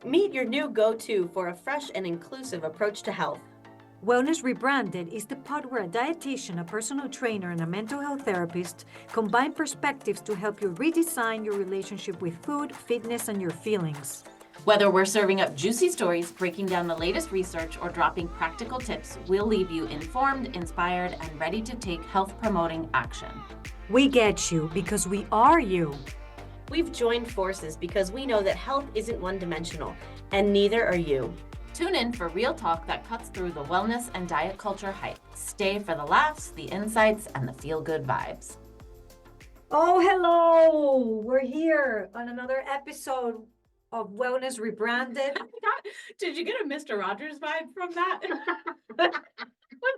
Meet your new go-to for a fresh and inclusive approach to health. Wellness Rebranded is the pod where a dietitian, a personal trainer, and a mental health therapist combine perspectives to help you redesign your relationship with food, fitness, and your feelings. Whether we're serving up juicy stories, breaking down the latest research, or dropping practical tips, we'll leave you informed, inspired, and ready to take health-promoting action. We get you because we are you. We've joined forces because we know that health isn't one-dimensional, and neither are you. Tune in for real talk that cuts through the wellness and diet culture hype. Stay for the laughs, the insights, and the feel-good vibes. Oh, hello! We're here on another episode of Wellness Rebranded. Did you get a Mr. Rogers vibe from that? Was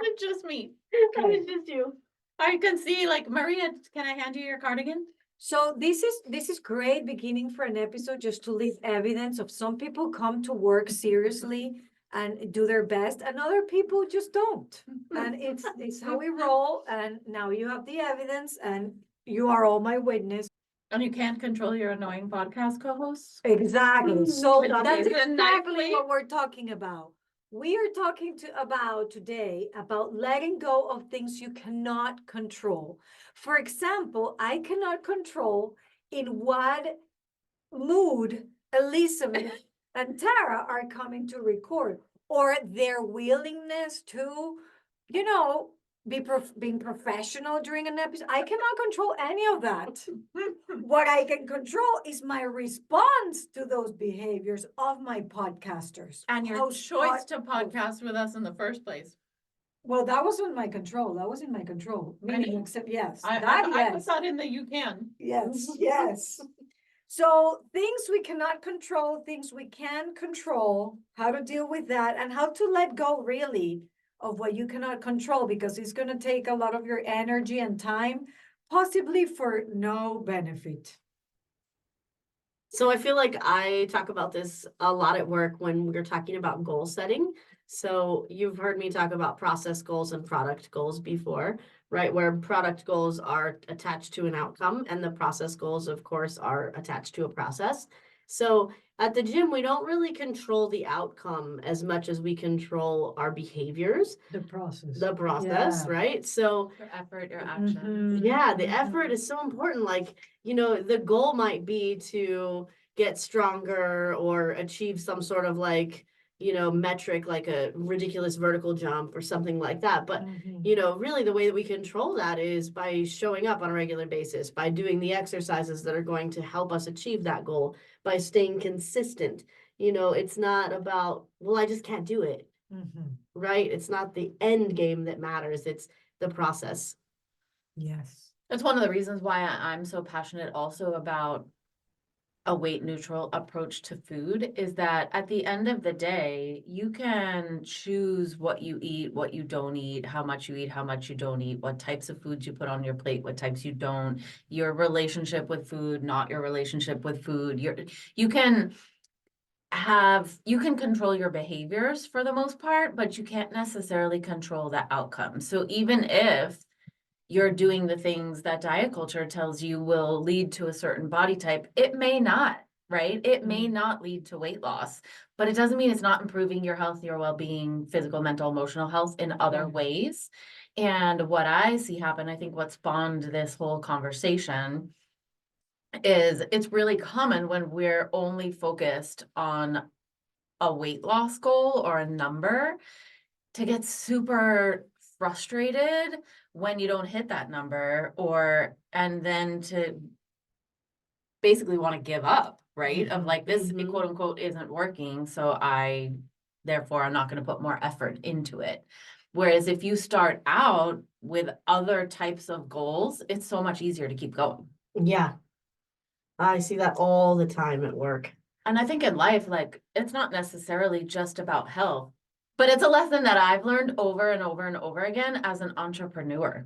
it just me? It was just you. I can see, like, Maria, can I hand you your cardigan? So this is great beginning for an episode just to leave evidence of some people come to work seriously and do their best and other people just don't. And it's how we roll. And now you have the evidence and you are all my witness. And you can't control your annoying podcast co-hosts? Exactly. So that's It's a exactly nightly- what we're talking about. We are talking about today about letting go of things you cannot control. For example, I cannot control in what mood Elizabeth and Tara are coming to record, or their willingness to, being professional during an episode. I cannot control any of that. What I can control is my response to those behaviors of my podcasters. And your How choice to thoughtful. podcast with us in the first place. Well, that was in my control. That was in my control. Meaning, except yes, I yes. put that in that you can. Yes, yes. So things we cannot control, things we can control, how to deal with that and how to let go really of what you cannot control, because it's going to take a lot of your energy and time, possibly for no benefit. So I feel like I talk about this a lot at work when we're talking about goal setting. So you've heard me talk about process goals and product goals before, right? Where product goals are attached to an outcome and the process goals, of course, are attached to a process. So at the gym, we don't really control the outcome as much as we control our behaviors, The process. yeah. Right? So Your effort, your action. yeah, the effort is so important. Like, the goal might be to get stronger or achieve some sort of like, metric, like a ridiculous vertical jump or something like that. But, really the way that we control that is by showing up on a regular basis, by doing the exercises that are going to help us achieve that goal, by staying consistent. It's not about, well, I just can't do it, right? It's not the end game that matters. It's the process. Yes. That's one of the reasons why I'm so passionate also about a weight neutral approach to food, is that at the end of the day, you can choose what you eat, what you don't eat, how much you eat, how much you don't eat, what types of foods you put on your plate, what types you don't, your relationship with food, not your relationship with food. You can control your behaviors for the most part, but you can't necessarily control the outcome. So even if you're doing the things that diet culture tells you will lead to a certain body type, it may not, right? It may not lead to weight loss, but it doesn't mean it's not improving your health, your well-being, physical, mental, emotional health in other ways. And what I see happen, I think what spawned this whole conversation is it's really common when we're only focused on a weight loss goal or a number to get super frustrated when you don't hit that number, and then to basically want to give up, right? Of like, this quote unquote isn't working, so therefore I'm not going to put more effort into it. Whereas if you start out with other types of goals, it's so much easier to keep going. Yeah. I see that all the time at work. And I think in life, like, it's not necessarily just about health, but it's a lesson that I've learned over and over and over again as an entrepreneur.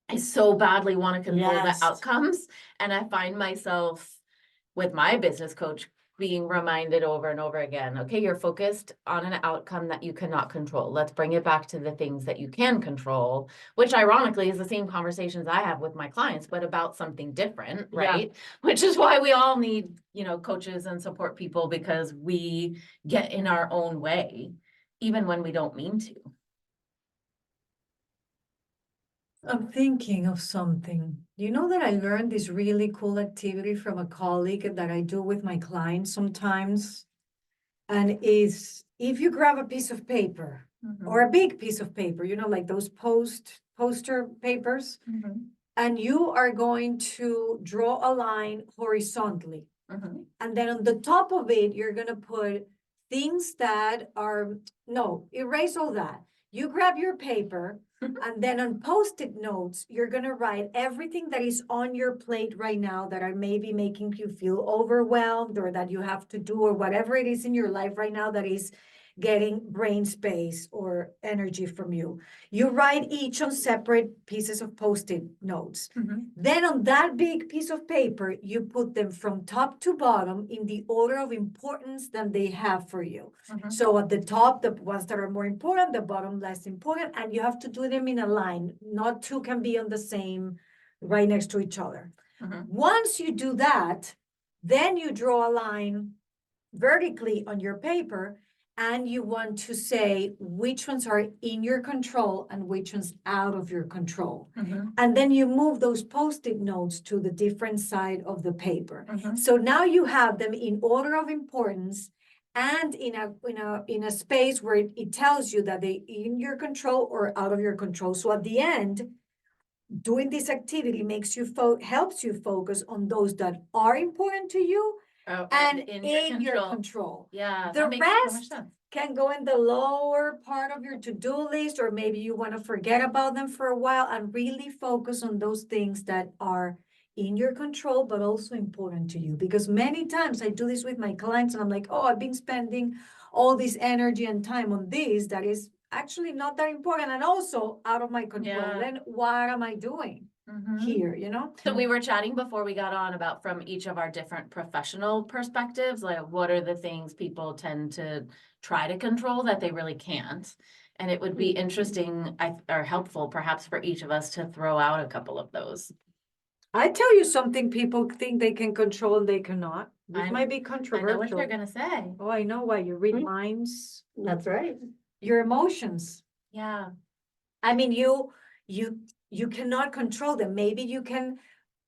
I so badly want to control the outcomes. And I find myself with my business coach being reminded over and over again, okay, you're focused on an outcome that you cannot control. Let's bring it back to the things that you can control, which ironically is the same conversations I have with my clients, but about something different, Yeah. right? Which is why we all need, coaches and support people, because we get in our own way, even when we don't mean to. I'm thinking of something. You know that I learned this really cool activity from a colleague that I do with my clients sometimes. And is if you grab a piece of paper or a big piece of paper, like those poster papers, and you are going to draw a line horizontally. And then on the top of it, you're going to put things that are, no, erase all that. You grab your paper and then on Post-it notes, you're going to write everything that is on your plate right now that are maybe making you feel overwhelmed or that you have to do or whatever it is in your life right now that is getting brain space or energy from you. You write each on separate pieces of Post-it notes. Then on that big piece of paper, you put them from top to bottom in the order of importance that they have for you. So at the top, the ones that are more important, the bottom less important, and you have to do them in a line. Not two can be on the same, right next to each other. Once you do that, then you draw a line vertically on your paper, and you want to say which ones are in your control and which ones out of your control. And then you move those Post-it notes to the different side of the paper. So now you have them in order of importance and in a space where it tells you that they in your control or out of your control. So at the end, doing this activity makes you helps you focus on those that are important to you and in your control. Yeah, The that makes so much rest sense. can go in the lower part of your to-do list, or maybe you want to forget about them for a while and really focus on those things that are in your control, but also important to you. Because many times I do this with my clients and I'm like, oh, I've been spending all this energy and time on this that is actually not that important and also out of my control. Yeah. Then what am I doing here, So we were chatting before we got on about from each of our different professional perspectives, like what are the things people tend to try to control that they really can't? And it would be interesting or helpful perhaps for each of us to throw out a couple of those. I tell you something people think they can control and they cannot. This might be I know what controversial. you're gonna say. Oh, I know why. You read Mm. minds, That's right. your emotions. Yeah. I mean, you cannot control them. Maybe you can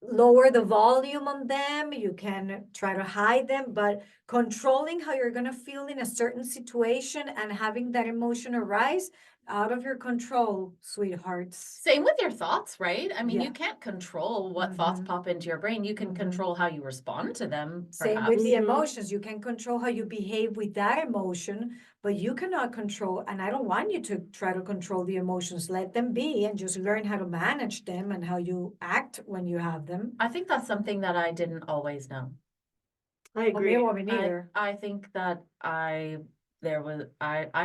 lower the volume on them, you can try to hide them, but controlling how you're gonna feel in a certain situation and having that emotion arise, out of your control, sweethearts. Same with your thoughts, right? I mean, Yeah. you can't control what thoughts Mhm. pop into your brain. You can Mhm. control how you respond to them, Same with the Mhm. emotions. You can control how you behave with that emotion, but you cannot control, and I don't want you to try to control the emotions. Let them be and just learn how to manage them and how you act when you have them. I think that's something that I didn't always know. I agree. Me neither. I think that I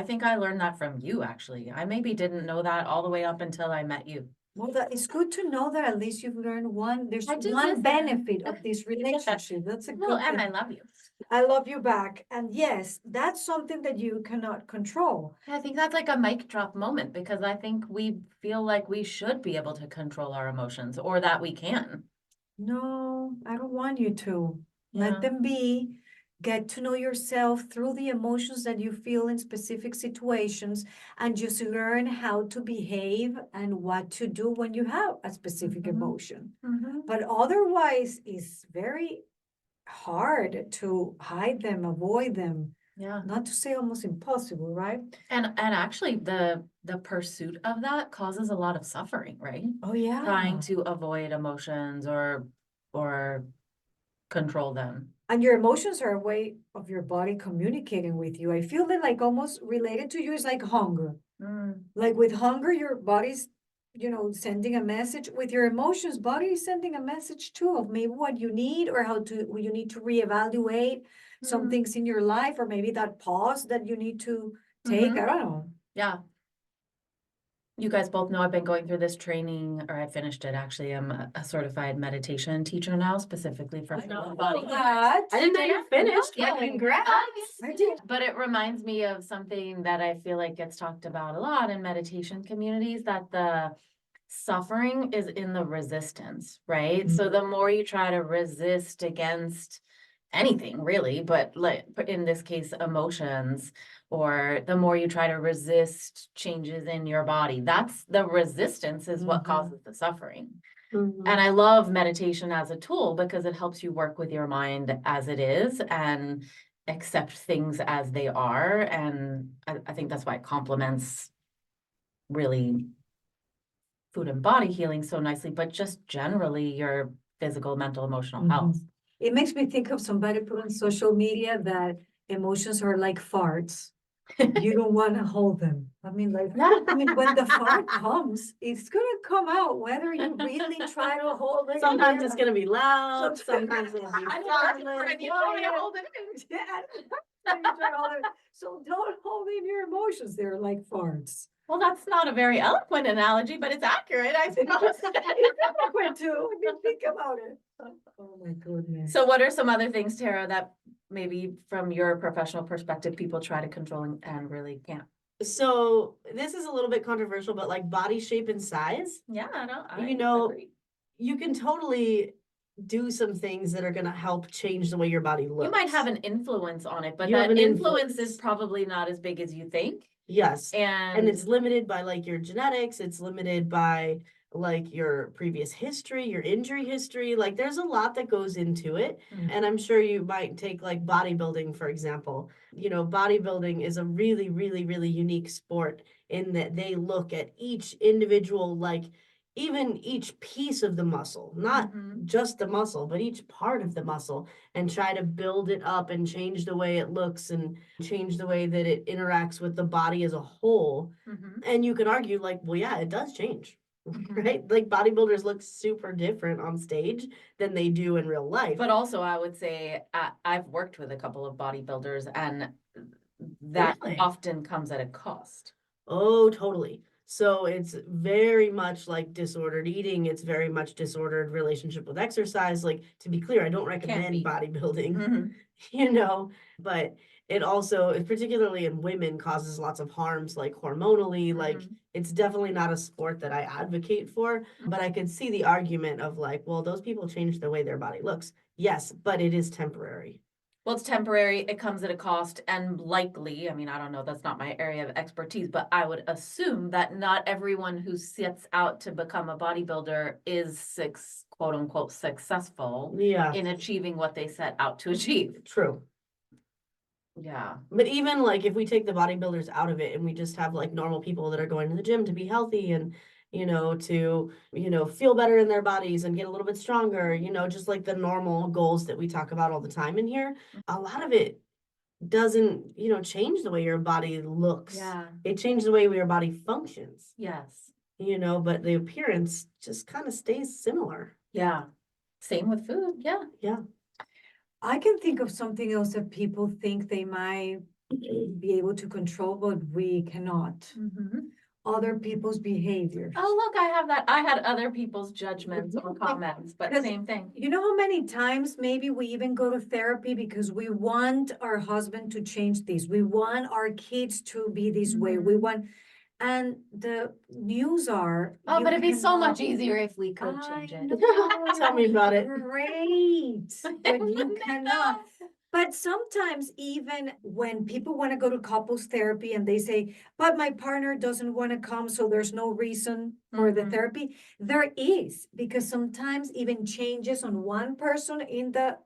think I learned that from you, actually. I maybe didn't know that all the way up until I met you. Well, that it's good to know that at least you've learned there's I do one listen. benefit of this relationship. That's a Well, good and I thing. love you. I love you back. And yes, that's something that you cannot control. I think that's like a mic drop moment because I think we feel like we should be able to control our emotions or that we can. No, I don't want you to. Yeah. Let them be. Get to know yourself through the emotions that you feel in specific situations and just learn how to behave and what to do when you have a specific Mhm. emotion. Mhm. But otherwise, it's very hard to hide them, avoid them. Yeah. Not to say almost impossible, right? And actually the pursuit of that causes a lot of suffering, right? Oh, yeah. Trying to avoid emotions or control them. And your emotions are a way of your body communicating with you. I feel that like almost related to you is like hunger. Like with hunger, your body's, sending a message. With your emotions, body is sending a message too of maybe what you need or you need to reevaluate some things in your life, or maybe that pause that you need to take. I don't know. Yeah. You guys both know I've been going through this training, or I finished it actually. I'm a certified meditation teacher now, specifically for I know body. that. I didn't know you finished. Yeah. Congrats. I did. But it reminds me of something that I feel like gets talked about a lot in meditation communities, that the suffering is in the resistance, right? So the more you try to resist against anything really, but like in this case, emotions, or the more you try to resist changes in your body, that's the resistance is what causes the suffering. And I love meditation as a tool because it helps you work with your mind as it is and accept things as they are. And I think that's why it complements really food and body healing so nicely, but just generally your physical, mental, emotional health. It makes me think of somebody put on social media that emotions are like farts. You don't want to hold them. I mean, like, when the fart comes, it's gonna come out, whether you really try to hold it. Sometimes in it's there. gonna be loud, sometimes it'll be I know, silent. you try to hold it in. Yeah. So you try to hold it. So don't hold in your emotions. They're like farts. Well, that's not a very eloquent analogy, but it's accurate, I suppose. It's eloquent too. I mean, think about it. Oh my goodness. So what are some other things, Tara, that maybe from your professional perspective, people try to control and really can't? So this is a little bit controversial, but like body shape and size, Yeah, I You know, agree. you can totally do some things that are gonna help change the way your body looks. You might have an influence on it, but You have that an influence is influence. probably not as big as you think. Yes, And and it's limited by like your genetics, it's limited by like your previous history, your injury history. Like there's a lot that goes into it. Mhm. And I'm sure you might take like bodybuilding, for example. You know, bodybuilding is a really, really, really unique sport in that they look at each individual, like even each piece of the muscle, not just the muscle, but each part of the muscle, and try to build it up and change the way it looks and change the way that it interacts with the body as a whole. And you could argue like, well, yeah, it does change, right? Like bodybuilders look super different on stage than they do in real life. But also I would say I've worked with a couple of bodybuilders, and that Really? often comes at a cost. Oh, totally. So it's very much like disordered eating. It's very much disordered relationship with exercise. Like, to be clear, I don't recommend be. bodybuilding, you know, but it also, particularly in women, causes lots of harms, like hormonally. Like, it's definitely not a sport that I advocate for, but I could see the argument of like, well, those people change the way their body looks. Yes, but it is temporary. Well, it's temporary, it comes at a cost, and likely, I mean, I don't know, that's not my area of expertise, but I would assume that not everyone who sets out to become a bodybuilder is quote unquote successful Yeah, in achieving what they set out to achieve. true. Yeah. But even like if we take the bodybuilders out of it and we just have like normal people that are going to the gym to be healthy and, to, feel better in their bodies and get a little bit stronger, just like the normal goals that we talk about all the time in here, a lot of it doesn't, change the way your body looks. Yeah. It changes the way your body functions, Yes. but the appearance just kind of stays similar. Yeah. Same with food. Yeah. Yeah. I can think of something else that people think they might be able to control, but we cannot. Other people's behaviors. Oh, look, I have that. I had other people's judgments or comments, but Because same thing. You know how many times maybe we even go to therapy because we want our husband to change this. We want our kids to be this way. We want, and the news are. Oh, you but it'd be so cannot- much easier if we could change I it. know, Tell me about it. Great, but you No. cannot. But sometimes even when people want to go to couples therapy and they say, but my partner doesn't want to come, so there's no reason for the therapy. There is, because sometimes even changes on one person in the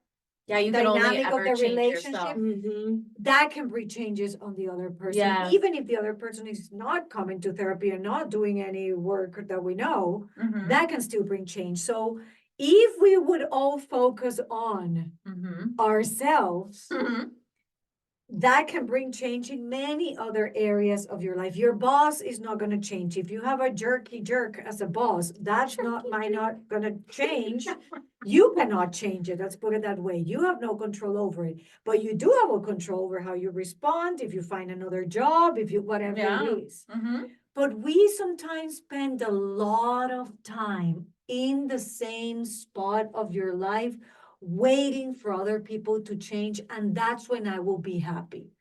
Yeah, you can only dynamic of ever the change relationship, yourself. that can bring changes on the other person. Yes. Even if the other person is not coming to therapy and not doing any work that we know, that can still bring change. So if we would all focus on ourselves, that can bring change in many other areas of your life. Your boss is not going to change. If you have a jerky jerk as a boss, that's might not going to change. You cannot change it. Let's put it that way. You have no control over it, but you do have a control over how you respond. If you find another job, if you, whatever Yeah. it is. But we sometimes spend a lot of time in the same spot of your life, waiting for other people to change, and that's when I will be happy.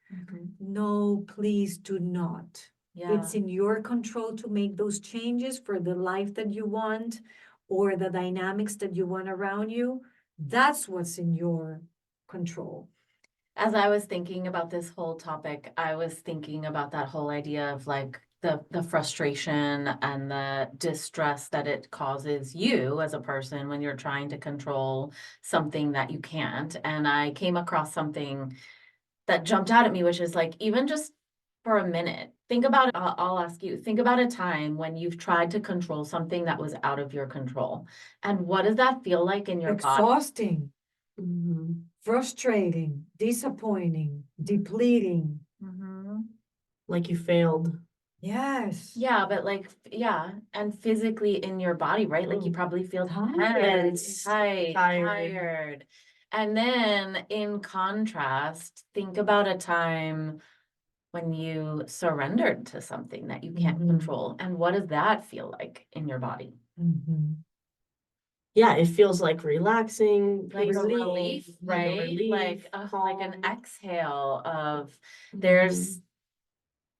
No, please do not. Yeah. It's in your control to make those changes for the life that you want or the dynamics that you want around you. That's what's in your control. As I was thinking about this whole topic, I was thinking about that whole idea of like the frustration and the distress that it causes you as a person when you're trying to control something that you can't. And I came across something that jumped out at me, which is like, even just for a minute, think about it. I'll ask you, think about a time when you've tried to control something that was out of your control. And what does that feel like in your body? Exhausting, Mhm. frustrating, disappointing, depleting. Like you failed. Yes. Yeah, but like, yeah, and physically in your body, right? Like you Oh. probably feel Tired. tense, tight, Tired. tired. And then in contrast, think about a time when you surrendered to something that you can't Mhm. control. And what does that feel like in your body? Mhm. Yeah, it feels like relaxing, Like a peaceful, relief, like a right? relief, Like an calm. exhale of Mhm.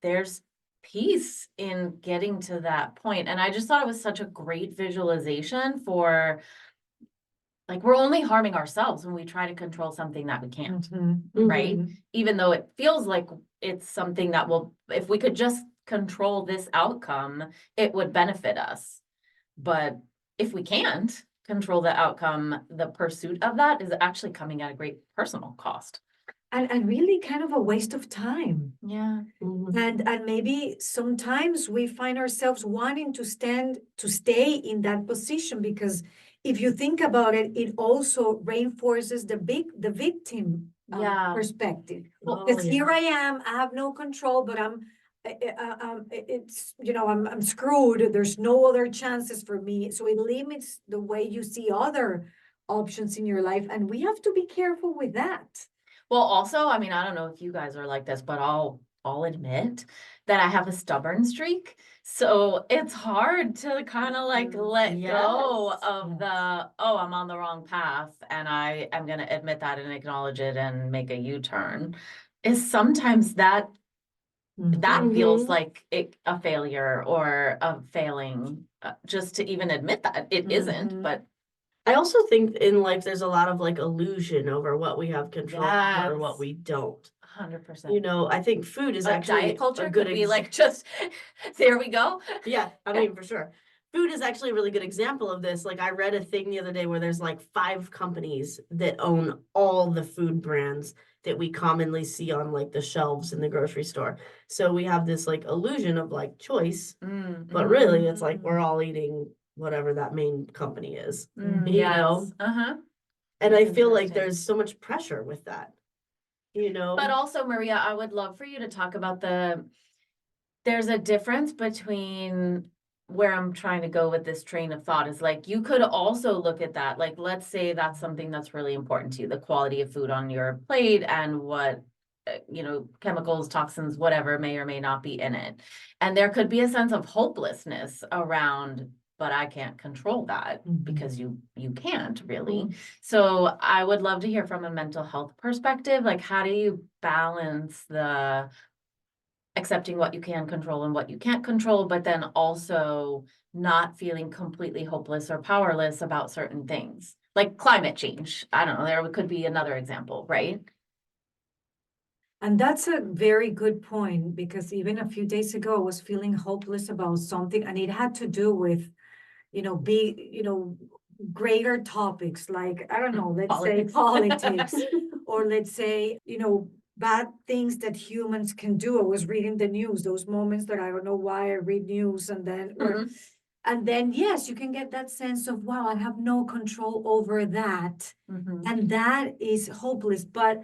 there's peace in getting to that point. And I just thought it was such a great visualization for like we're only harming ourselves when we try to control something that we can't, Mhm. right? Mhm. Even though it feels like it's something that will, if we could just control this outcome, it would benefit us. But if we can't control the outcome, the pursuit of that is actually coming at a great personal cost. And really kind of a waste of time. Yeah. Mhm. And maybe sometimes we find ourselves wanting to stay in that position, because if you think about it, it also reinforces the victim Yeah. perspective. Oh, Because here yeah. I am, I have no control, but it's, I'm screwed. There's no other chances for me. So it limits the way you see other options in your life. And we have to be careful with that. Well, also, I mean, I don't know if you guys are like this, but I'll admit that I have a stubborn streak. So it's hard to kind of like let go Yes. of Yes. I'm on the wrong path and I am going to admit that and acknowledge it and make a U-turn. Is sometimes that Mhm. feels Mhm. like a failure or a failing, just to even admit that it isn't, Mhm. but I also think in life there's a lot of like illusion over what we have control over or what yes, we don't. 100%. You know, I think food is actually Diet culture a good could be like just there we go. Yeah, I mean, for sure. Food is actually a really good example of this. Like I read a thing the other day where there's like 5 companies that own all the food brands that we commonly see on like the shelves in the grocery store. So we have this like illusion of like choice, but really it's like we're all eating whatever that main company is, you know? Yes. Uh-huh. And I That's feel like interesting. there's so much pressure with that, you know? But also, Maria, I would love for you to talk about there's a difference between where I'm trying to go with this train of thought is like you could also look at that. Like, let's say that's something that's really important to you, the quality of food on your plate and what chemicals, toxins, whatever may or may not be in it. And there could be a sense of hopelessness around, but I can't control that because you can't really. So I would love to hear from a mental health perspective, like how do you balance the accepting what you can control and what you can't control, but then also not feeling completely hopeless or powerless about certain things, like climate change. I don't know, there could be another example, right? And that's a very good point, because even a few days ago, I was feeling hopeless about something, and it had to do with, greater topics like, I don't know, let's say politics, or let's say, bad things that humans can do. I was reading the news, those moments that I don't know why I read news, and then, and then, yes, you can get that sense of, wow, I have no control over that. And that is hopeless. But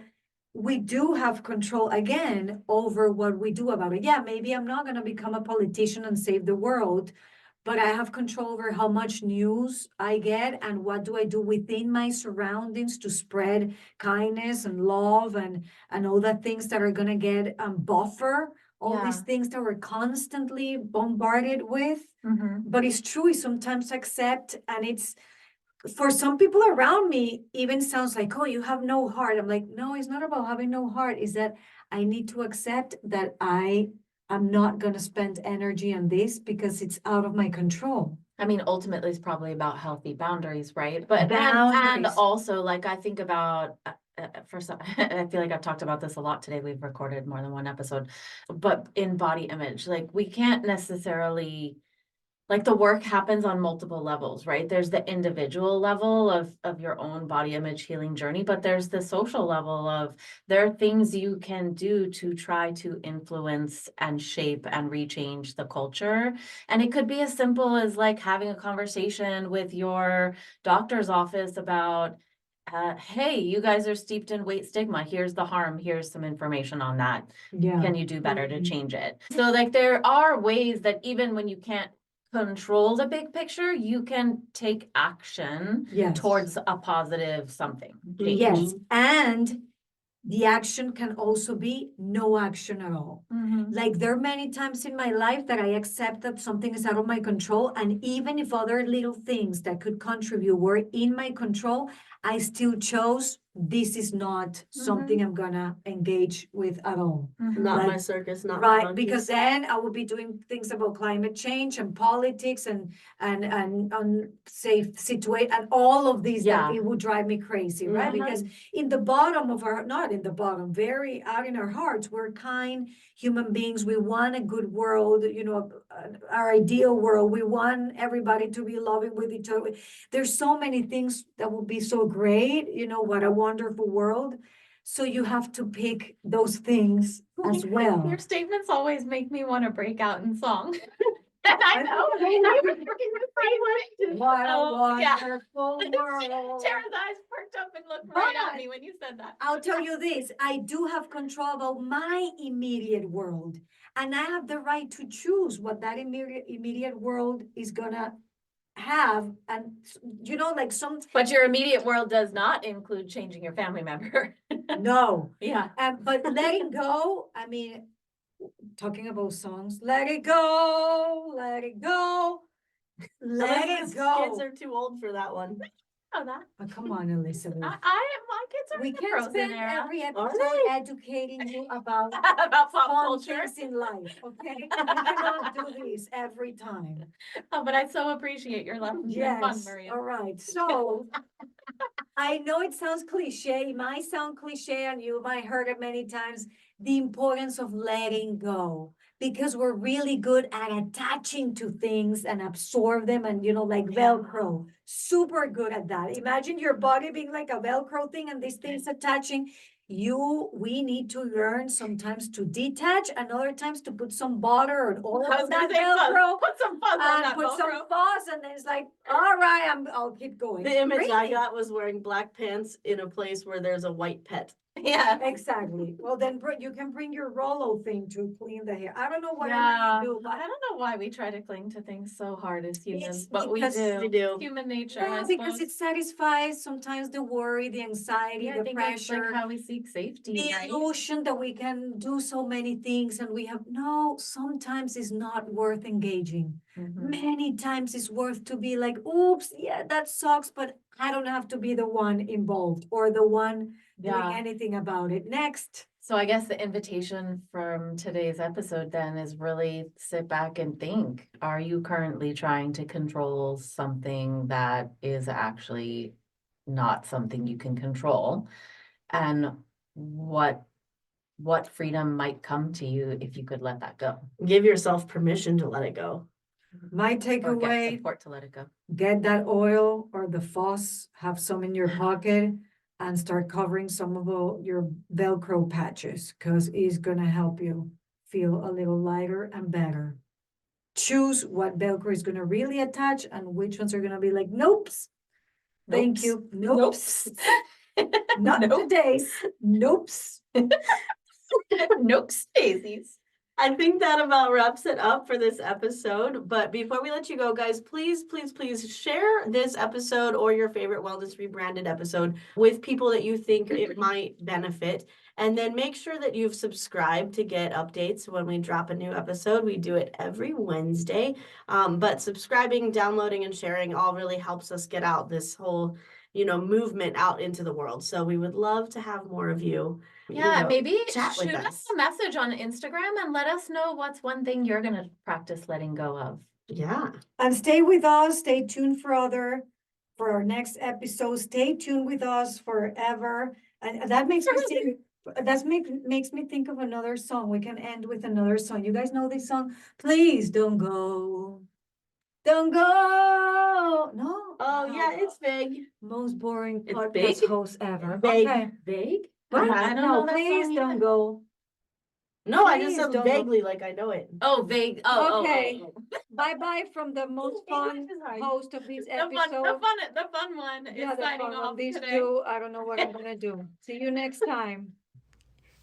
we do have control again over what we do about it. Yeah, maybe I'm not going to become a politician and save the world, but I have control over how much news I get and what do I do within my surroundings to spread kindness and love and all the things that are going to get buffer all these Yeah. things that we're constantly bombarded with. Mhm. But it's true, we sometimes accept, and it's for some people around me, even sounds like, oh, you have no heart. I'm like, no, it's not about having no heart. Is that I need to accept that I'm not gonna spend energy on this because it's out of my control. I mean, ultimately, it's probably about healthy boundaries, right? But and Boundaries. also, like, I think about for some, I feel like I've talked about this a lot today. We've recorded more than one episode, but in body image, like, we can't necessarily, like, the work happens on multiple levels, right? There's the individual level of your own body image healing journey, but there's the social level of there are things you can do to try to influence and shape and rechange the culture. And it could be as simple as like having a conversation with your doctor's office about, hey, you guys are steeped in weight stigma. Here's the harm. Here's some information on that. Yeah. Can you do better to Mhm. change it? So like there are ways that even when you can't control the big picture, you can take action Yes. towards a positive something. change. Yes, and the action can also be no action at all. Mhm. Like there are many times in my life that I accept that something is out of my control, and even if other little things that could contribute were in my control, I still chose this is not something I'm gonna engage with at all. Mhm. Not my Like, circus, not my Right, monkey. because then I will be doing things about climate change and politics and unsafe situation and all of these that Yeah. it would drive me crazy, right? Mhm. Because in the bottom of our, not in the bottom, very out in our hearts, we're kind human beings. We want a good world, you know, our ideal world. We want everybody to be loving with each other. There's so many things that would be so great, you know, what a wonderful world. So you have to pick those things as well. Your statements always make me want to break out in song. And I know. What a Oh, yeah. wonderful world. Tara's eyes perked up and looked right at But- me when you said that. I'll tell you this, I do have control about my immediate world. And I have the right to choose what that immediate world is gonna have. And you know, like some, But your immediate world does not include changing your family member. no. Yeah. But letting go, I mean, talking about songs, let it go, let it go. Let Elizabeth's it go. kids are too old for that one. Oh, that. Oh, come on, Elizabeth. My kids are We in the can frozen spend era. every Are episode they? educating you about About pop fun culture. things in life, okay? We cannot do this every time. Oh, but I so appreciate your lessons in fun, Yes, Maria. all right, so I know it sounds cliche, it might sound cliche and you might heard it many times, the importance of letting go. Because we're really good at attaching to things and absorb them and, you know, like Velcro, super good at that. Imagine your body being like a Velcro thing and these things attaching. We need to learn sometimes to detach and other times to put some butter or oil I was on gonna that say fuzz. Velcro. Put some fuzz on And that put some Velcro. fuzz and then it's like, all right, I'll keep going. The image I Really? got was wearing black pants in a place where there's a white pet. Yeah. Exactly. Well, then you can bring your Rollo thing to clean the hair. I don't know what Yeah. you do, but I don't know why we try to cling to things so hard as humans, It's but we because do. we do. Human nature, yeah, I because suppose. it satisfies sometimes the worry, the anxiety, Yeah, I the think it's like pressure, how we seek safety, the right? illusion that we can do so many things and we have no, sometimes it's not worth engaging. Mhm. Many times it's worth to be like, oops, yeah, that sucks, but I don't have to be the one involved or the one doing Yeah. anything about it. Next. So I guess the invitation from today's episode then is really sit back and think. Are you currently trying to control something that is actually not something you can control? And what freedom might come to you if you could let that go? Give yourself permission to let it go. My Or get takeaway, support to let it go. get that oil or the fuzz, have some in your pocket and start covering some of your Velcro patches because it's gonna help you feel a little lighter and better. Choose what Velcro is gonna really attach and which ones are gonna be like, nopes. Thank Nopes. you. Nopes. Not Nope. today's. Nopes. Nope, daisies. I think that about wraps it up for this episode. But before we let you go, guys, please, please, please share this episode or your favorite Wellness Rebranded episode with people that you think it might benefit. And then make sure that you've subscribed to get updates when we drop a new episode. We do it every Wednesday. But subscribing, downloading, and sharing all really helps us get out this whole, movement out into the world. So we would love to have more of you. Maybe chat with shoot us us. a message on Instagram and let us know what's one thing you're gonna practice letting go of. Yeah. And stay with us, stay tuned for our next episode. Stay tuned with us forever. And that makes me think, makes me think of another song. We can end with another song. You guys know this song? Please don't go. Don't go. No. Oh, yeah, it's vague. Most boring It's podcast big? host ever. Vague. Okay. Vague? What? I don't No, know that please song don't either. go. No, I just Please said don't go. vaguely like I know it. Oh, vague. Oh, Okay. oh. Bye-bye from the most fun English is hard. host of this The episode. fun one Yeah, is the signing fun one. off These today. two, I don't know what I'm gonna do. See you next time.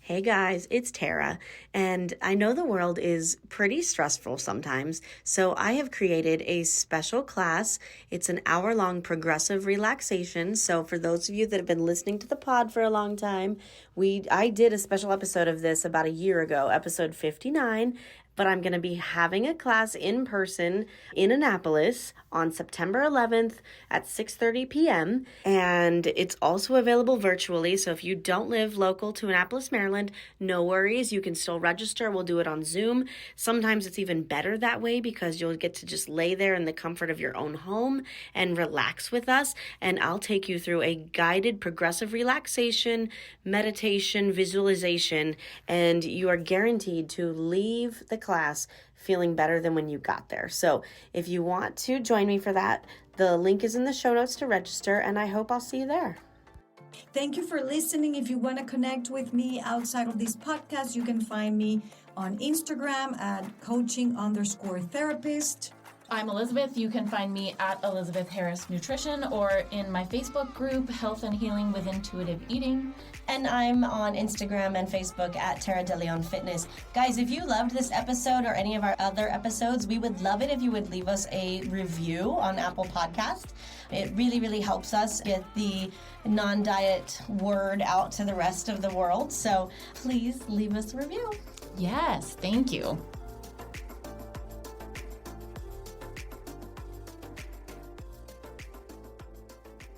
Hey guys, it's Tara, and I know the world is pretty stressful sometimes, so I have created a special class. It's an hour-long progressive relaxation. So for those of you that have been listening to the pod for a long time, I did a special episode of this about a year ago, episode 59, but I'm going to be having a class in person in Annapolis on September 11th at 6:30 p.m. And it's also available virtually. So if you don't live local to Annapolis, Maryland, no worries. You can still register. We'll do it on Zoom. Sometimes it's even better that way because you'll get to just lay there in the comfort of your own home and relax with us. And I'll take you through a guided progressive relaxation, meditation, visualization, and you are guaranteed to leave the class feeling better than when you got there. So if you want to join me for that, the link is in the show notes to register, and I hope I'll see you there. Thank you for listening. If you want to connect with me outside of this podcast, you can find me on Instagram at coaching_therapist. I'm Elizabeth. You can find me at Elizabeth Harris Nutrition or in my Facebook group, Health and Healing with Intuitive Eating. And I'm on Instagram and Facebook at Tara De Leon Fitness. Guys, if you loved this episode or any of our other episodes, we would love it if you would leave us a review on Apple Podcast. It really, really helps us get the non-diet word out to the rest of the world. So please leave us a review. Yes, thank you.